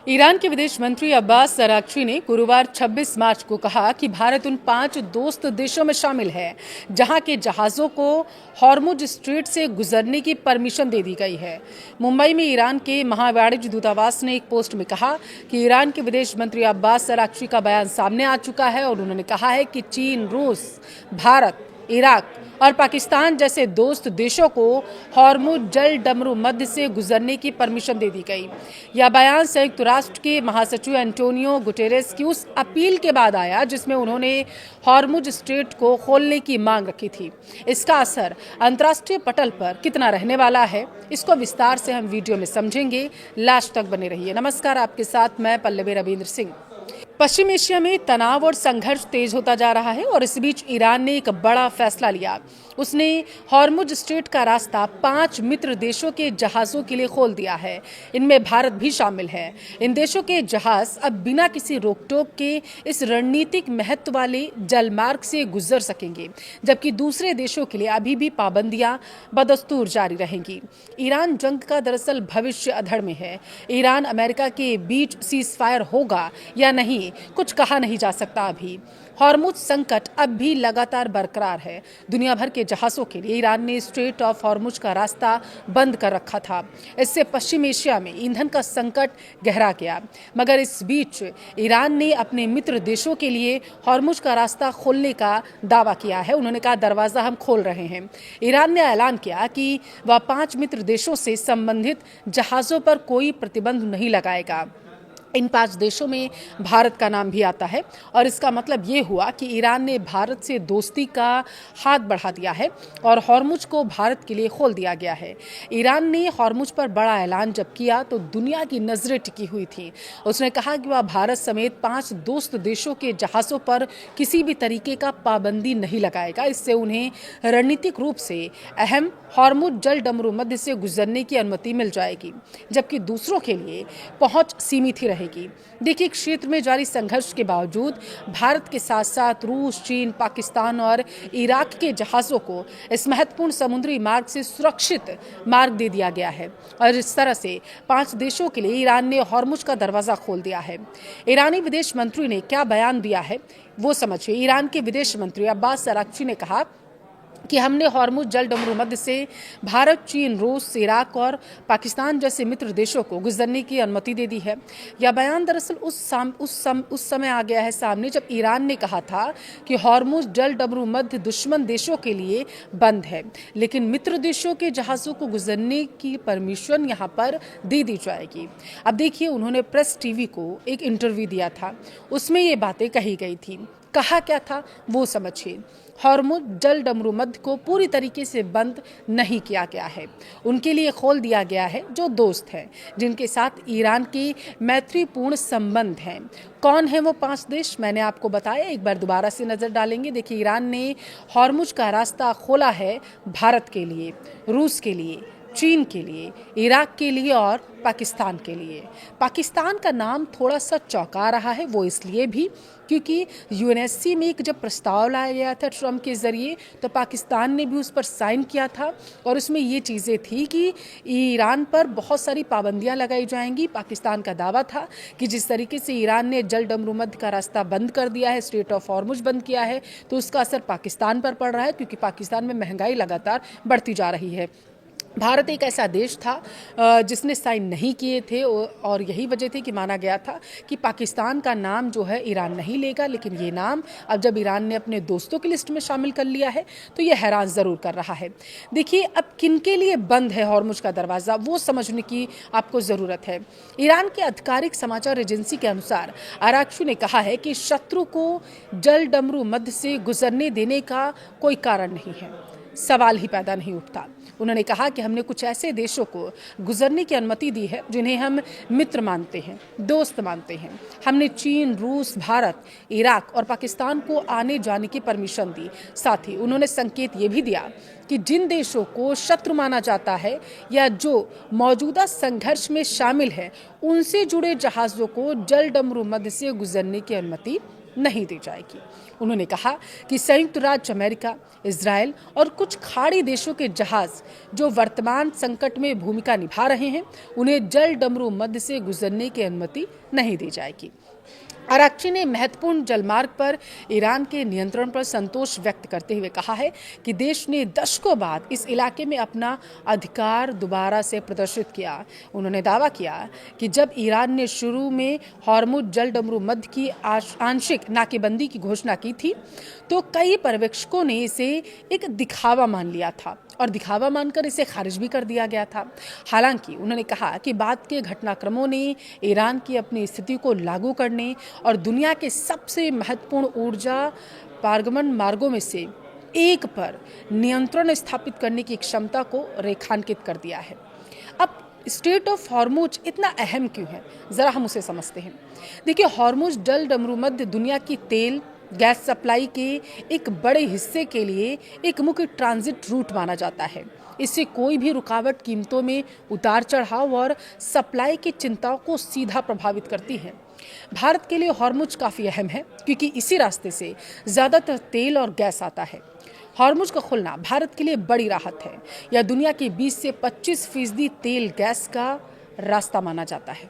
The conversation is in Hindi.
ईरान के विदेश मंत्री अब्बास अराक्ची ने गुरुवार 26 मार्च को कहा कि भारत उन 5 दोस्त देशों में शामिल है जहां के जहाजों को हॉर्मुज स्ट्रेट से गुजरने की परमिशन दे दी गई है। मुंबई में ईरान के महावाणिज्य दूतावास ने एक पोस्ट में कहा कि ईरान के विदेश मंत्री अब्बास अराक्ची का बयान सामने आ चुका है और उन्होंने कहा है कि चीन, रूस, भारत, इराक और पाकिस्तान जैसे दोस्त देशों को हॉर्मुज जल डमरू मध्य से गुजरने की परमिशन दे दी गई। यह बयान संयुक्त राष्ट्र के महासचिव एंटोनियो गुटेरेस की उस अपील के बाद आया जिसमें उन्होंने हॉर्मुज स्ट्रेट को खोलने की मांग रखी थी। इसका असर अंतर्राष्ट्रीय पटल पर कितना रहने वाला है, इसको विस्तार से हम वीडियो में समझेंगे। लास्ट तक बने रहिए। नमस्कार, आपके साथ मैं पल्लवी रविंद्र सिंह। पश्चिम एशिया में तनाव और संघर्ष तेज होता जा रहा है और इस बीच ईरान ने एक बड़ा फैसला लिया। उसने हॉर्मुज स्ट्रेट का रास्ता 5 मित्र देशों के जहाजों के लिए खोल दिया है। इनमें भारत भी शामिल है। इन देशों के जहाज अब बिना किसी रोक-टोक के इस रणनीतिक महत्व वाले जलमार्ग से गुजर सकेंगे, जबकि दूसरे देशों के लिए अभी भी पाबंदियां बदस्तूर जारी रहेंगी। ईरान जंग का दरअसल भविष्य अधर में है। ईरान अमेरिका के बीच सीजफायर होगा या नहीं, कुछ कहा नहीं जा सकता अभी। हॉर्मुज संकट अब भी लगातार बरकरार है। दुनिया भर के जहाजों के लिए ईरान ने स्ट्रेट ऑफ हॉर्मुज का रास्ता बंद कर रखा था। इससे पश्चिम एशिया में ईंधन का संकट गहरा गया। मगर इस बीच ईरान ने अपने मित्र देशों के लिए हॉर्मुज का रास्ता खोलने का दावा किया है। उन्होंने कहा, दरवाजा हम खोल रहे हैं। ईरान ने ऐलान किया कि वह 5 मित्र देशों से संबंधित जहाजों पर कोई प्रतिबंध नहीं लगाएगा। इन 5 देशों में भारत का नाम भी आता है और इसका मतलब ये हुआ कि ईरान ने भारत से दोस्ती का हाथ बढ़ा दिया है और हॉर्मुज को भारत के लिए खोल दिया गया है। ईरान ने हॉर्मुज पर बड़ा ऐलान जब किया तो दुनिया की नजरें टिकी हुई थी। उसने कहा कि वह भारत समेत 5 दोस्त देशों के जहाजों पर किसी भी तरीके का पाबंदी नहीं लगाएगा। इससे उन्हें रणनीतिक रूप से अहम हॉर्मुज जल डमरू मध्य से गुजरने की अनुमति मिल जाएगी, जबकि दूसरों के लिए पहुंच सीमित ही रहेगी। देखिए, क्षेत्र में जारी संघर्ष के बावजूद भारत के साथ साथ रूस, चीन, पाकिस्तान और इराक के जहाजों को इस महत्वपूर्ण समुद्री मार्ग से सुरक्षित मार्ग दे दिया गया है और इस तरह से 5 देशों के लिए ईरान ने हॉर्मुज का दरवाजा खोल दिया है। ईरानी विदेश मंत्री ने क्या बयान दिया है वो समझिए। ईरान के विदेश मंत्री अब्बास अराक्ची ने कहा कि हमने हॉर्मुज जल डमरू मध्य से भारत, चीन, रूस, इराक और पाकिस्तान जैसे मित्र देशों को गुजरने की अनुमति दे दी है। यह बयान दरअसल उस समय आ गया है सामने जब ईरान ने कहा था कि हॉर्मुज जल डमरू मध्य दुश्मन देशों के लिए बंद है, लेकिन मित्र देशों के जहाज़ों को गुजरने की परमिशन यहाँ पर दे दी जाएगी। अब देखिए, उन्होंने प्रेस टीवी को एक इंटरव्यू दिया था, उसमें ये बातें कही गई थी। कहा क्या था वो समझिए। हॉर्मुज जल डमरू मध्य को पूरी तरीके से बंद नहीं किया गया है। उनके लिए खोल दिया गया है जो दोस्त हैं, जिनके साथ ईरान के मैत्रीपूर्ण संबंध हैं। कौन है वो 5 देश, मैंने आपको बताया। एक बार दोबारा से नजर डालेंगे। देखिए, ईरान ने हॉर्मुज का रास्ता खोला है भारत के लिए, रूस के लिए, चीन के लिए, इराक के लिए और पाकिस्तान के लिए। पाकिस्तान का नाम थोड़ा सा चौंका रहा है, वो इसलिए भी क्योंकि यूएनएससी में एक जब प्रस्ताव लाया गया था ट्रंप के जरिए तो पाकिस्तान ने भी उस पर साइन किया था और उसमें ये चीज़ें थी कि ईरान पर बहुत सारी पाबंदियां लगाई जाएंगी। पाकिस्तान का दावा था कि जिस तरीके से ईरान ने जल डमरू मध्य का रास्ता बंद कर दिया है, स्ट्रेट ऑफ हॉर्मुज बंद किया है, तो उसका असर पाकिस्तान पर पड़ रहा है क्योंकि पाकिस्तान में महंगाई लगातार बढ़ती जा रही है। भारत एक ऐसा देश था जिसने साइन नहीं किए थे और यही वजह थी कि माना गया था कि पाकिस्तान का नाम जो है ईरान नहीं लेगा, लेकिन ये नाम अब जब ईरान ने अपने दोस्तों की लिस्ट में शामिल कर लिया है तो ये हैरान ज़रूर कर रहा है। देखिए, अब किनके लिए बंद है हॉर्मुज का दरवाज़ा वो समझने की आपको ज़रूरत है। ईरान के आधिकारिक समाचार एजेंसी के अनुसार अराक्ची ने कहा है कि शत्रु को जल डमरू मध्य से गुजरने देने का कोई कारण नहीं है, सवाल ही पैदा नहीं उठता। उन्होंने कहा कि हमने कुछ ऐसे देशों को गुजरने की अनुमति दी है जिन्हें हम मित्र मानते हैं, दोस्त मानते हैं। हमने चीन, रूस, भारत, इराक और पाकिस्तान को आने जाने की परमिशन दी। साथ ही उन्होंने संकेत ये भी दिया कि जिन देशों को शत्रु माना जाता है या जो मौजूदा संघर्ष में शामिल है, उनसे जुड़े जहाज़ों को जल डमरू मध्य से गुजरने की अनुमति नहीं दी जाएगी। उन्होंने कहा कि संयुक्त राज्य अमेरिका, इजराइल और कुछ खाड़ी देशों के जहाज जो वर्तमान संकट में भूमिका निभा रहे हैं, उन्हें जल डमरू मध्य से गुजरने की अनुमति नहीं दी जाएगी। आराघची ने महत्वपूर्ण जलमार्ग पर ईरान के नियंत्रण पर संतोष व्यक्त करते हुए कहा है कि देश ने दशकों बाद इस इलाके में अपना अधिकार दोबारा से प्रदर्शित किया। उन्होंने दावा किया कि जब ईरान ने शुरू में हॉर्मुज जल डमरू मध्य की आंशिक नाकेबंदी की घोषणा की थी तो कई पर्यवेक्षकों ने इसे एक दिखावा मान लिया था और दिखावा मानकर इसे खारिज भी कर दिया गया था। हालांकि उन्होंने कहा कि बाद के घटनाक्रमों ने ईरान की अपनी स्थिति को लागू करने और दुनिया के सबसे महत्वपूर्ण ऊर्जा पारगमन मार्गों में से एक पर नियंत्रण स्थापित करने की क्षमता को रेखांकित कर दिया है। अब स्ट्रेट ऑफ हॉर्मुज इतना अहम क्यों है, जरा हम उसे समझते हैं। देखिए, हॉर्मुज जल डमरू मध्य दुनिया की तेल गैस सप्लाई के एक बड़े हिस्से के लिए एक मुख्य ट्रांजिट रूट माना जाता है। इससे कोई भी रुकावट कीमतों में उतार चढ़ाव और सप्लाई की चिंताओं को सीधा प्रभावित करती है। भारत के लिए हॉर्मुज काफ़ी अहम है क्योंकि इसी रास्ते से ज़्यादातर तेल और गैस आता है। हॉर्मुज का खुलना भारत के लिए बड़ी राहत है। यह दुनिया के 20 से 25% तेल गैस का रास्ता माना जाता है।